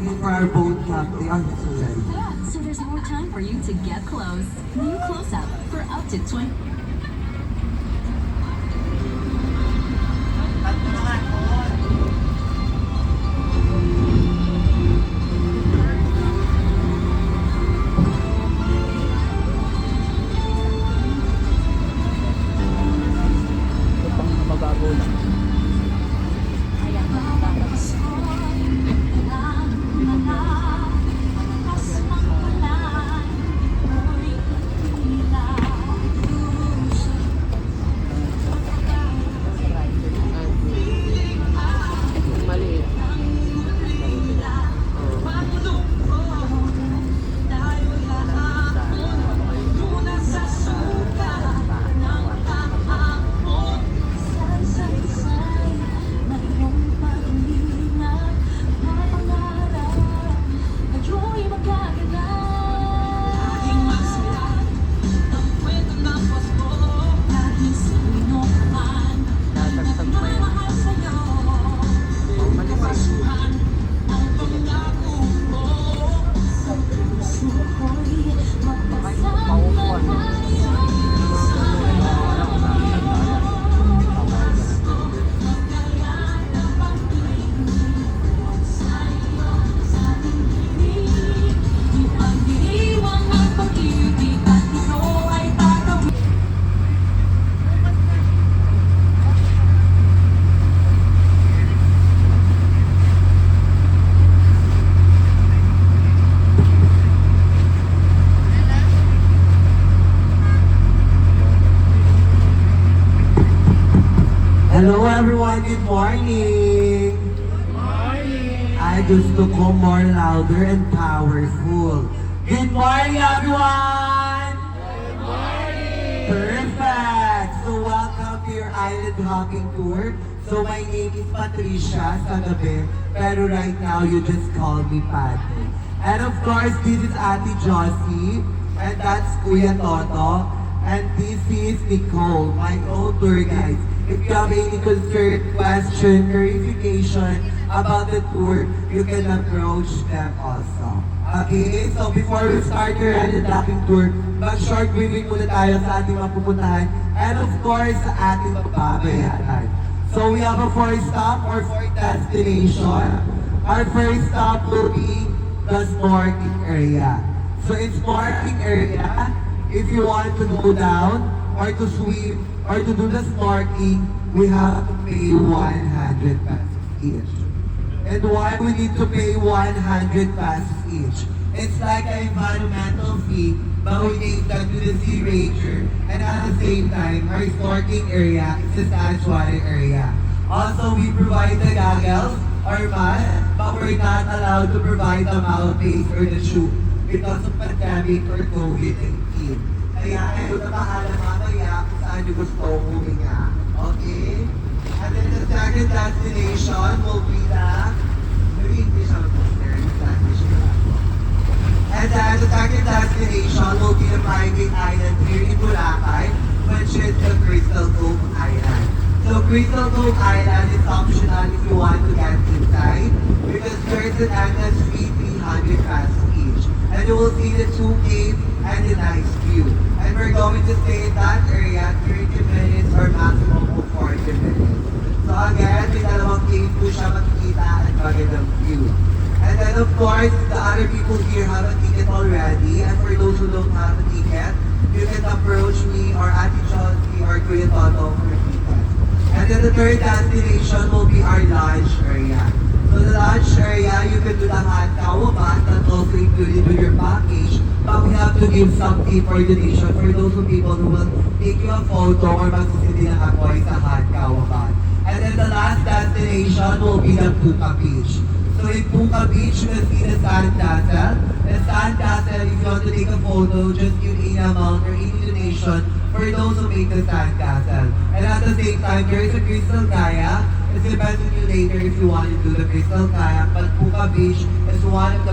For our boat club, they are ready. So there's more time for you to get close. New Close Up for up to 20. Hello everyone, good morning! Good morning! I gusto ko more louder and powerful. Good morning everyone! Good morning! Perfect! So welcome to your island hopping tour. So my name is Patricia sa gabi, pero right now you just call me Patty. And of course, this is Ate Josie, and that's Kuya Toto, and this is Nicole, my own tour guide. If you have any concern, question, clarification about the tour, you can approach them also. Okay, so before we start your island hopping tour, mag-short briefing muna tayo sa ating mapupuntahan and of course sa ating mababayaran. So we have a 4-stop or 4 destination. Our first stop will be the snorkeling area. So in snorkeling area, if you want to go down or to swim or to do the snorkeling, we have to pay 100 pesos each. And why we need to pay 100 pesos each? It's like an environmental fee, but we take that to the Sea Ranger. And at the same time, our snorkeling area is a sanctuary area. Also, we provide the goggles or mask, but we're not allowed to provide the mouthpiece or the shoe because of pandemic or COVID-19. Kaya kayo na bahala mamaya kung saan nyo gusto huminga. Okay? And then the second destination will be the English out there. And then the second destination will be the private island here in Boracay, which is the Crystal Cove Island. So Crystal Cove Island is optional if you want to get inside because there's an entrance fee 300 pesos each. And you will see the 2 caves and a nice view. And we're going to stay in that area 30 minutes or maximum of 40 minutes. So again, may dalawang cave po siya makikita at magandang view. And then of course, the other people here have a ticket already. And for those who don't have a ticket, you can approach me or Ate Josie or Kuya Toto for a ticket. And then the third destination will be our lunch area. So the lunch area, you can do the hand kawaban, that's also included with your package. But we have to give some tip or donation for those people who will take you a photo or magsisindi ng apoy sa hand kawaban. And then the last destination will be the Puka Beach. So in Puka Beach, you will see the sand castle. The sand castle, if you want to take a photo, just give any amount or any donation for those who make the sand castle. And at the same time, there is a crystal kayak. It depends on you later if you want to do the crystal kayak, but Puka Beach is one of the